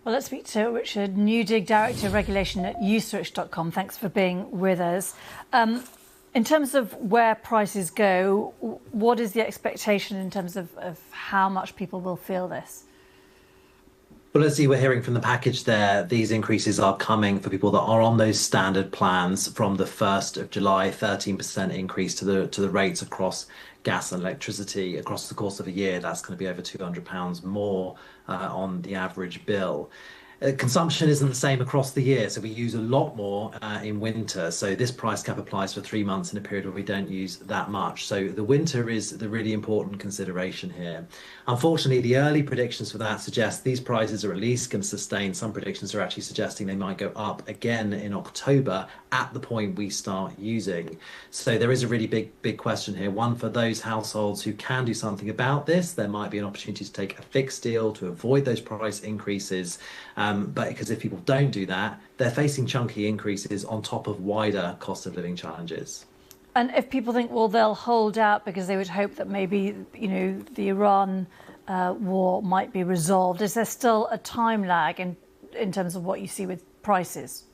Well, let's speak to Richard Newdig, Director of Regulation at Uswitch.com. Thanks for being with us. In terms of where prices go, what is the expectation in terms of how much people will feel this? Well, as you were hearing from the package there, these increases are coming for people that are on those standard plans from the 1st of July, 13% increase to the rates across gas and electricity across the course of a year. That's going to be over £200 more on the average bill. Consumption isn't the same across the year, so we use a lot more in winter. So this price cap applies for 3 months in a period where we don't use that much. So the winter is the really important consideration here. Unfortunately, the early predictions for that suggest these prices are at least going to sustain. Some predictions are actually suggesting they might go up again in October at the point we start using. So there is a really big question here. One, for those households who can do something about this, there might be an opportunity to take a fixed deal to avoid those price increases. But because if people don't do that, they're facing chunky increases on top of wider cost of living challenges. And if people think, well, they'll hold out because they would hope that maybe, the Iran war might be resolved, is there still a time lag in terms of what you see with prices?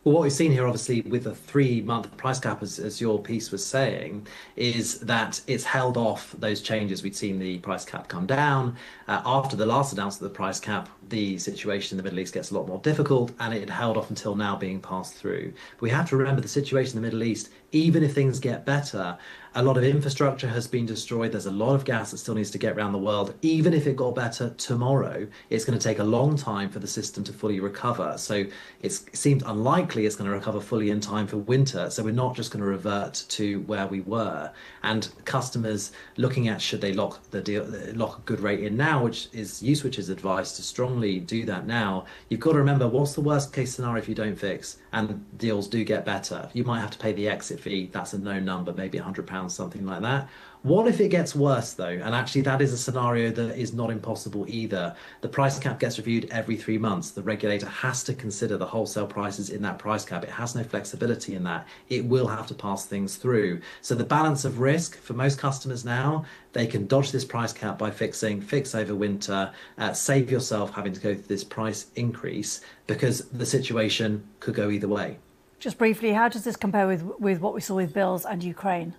Well, what we've seen here, obviously, with a 3-month price cap, as your piece was saying, is that it's held off those changes. We'd seen the price cap come down. After the last announcement of the price cap, the situation in the Middle East gets a lot more difficult, and it held off until now being passed through. But we have to remember the situation in the Middle East, even if things get better, a lot of infrastructure has been destroyed. There's a lot of gas that still needs to get around the world. Even if it got better tomorrow, it's going to take a long time for the system to fully recover. So it seems unlikely it's going to recover fully in time for winter. So we're not just going to revert to where we were. And customers looking at should they lock the deal, lock a good rate in now, which is Uswitch's advice to strongly do that now. You've got to remember, what's the worst case scenario if you don't fix and deals do get better? You might have to pay the exit fee. That's a known number, maybe £100, something like that. What if it gets worse, though? And actually, that is a scenario that is not impossible either. The price cap gets reviewed every 3 months. The regulator has to consider the wholesale prices in that price cap. It has no flexibility in that. It will have to pass things through. So the balance of risk for most customers now, they can dodge this price cap by fix over winter, save yourself having to go through this price increase, because the situation could go either way. Just briefly, how does this compare with what we saw with bills and Ukraine?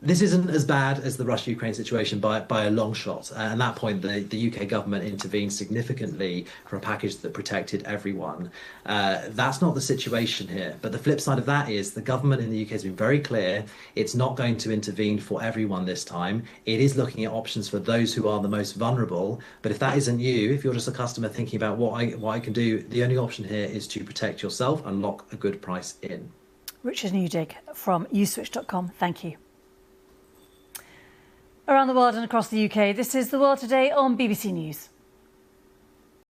This isn't as bad as the Russia-Ukraine situation by a long shot. At that point, the UK government intervened significantly for a package that protected everyone. That's not the situation here. But the flip side of that is the government in the UK has been very clear. It's not going to intervene for everyone this time. It is looking at options for those who are the most vulnerable. But if that isn't you, if you're just a customer thinking about what I can do, the only option here is to protect yourself and lock a good price in. Richard Newdig from Uswitch.com. Thank you. Around the world and across the UK, this is The World Today on BBC News.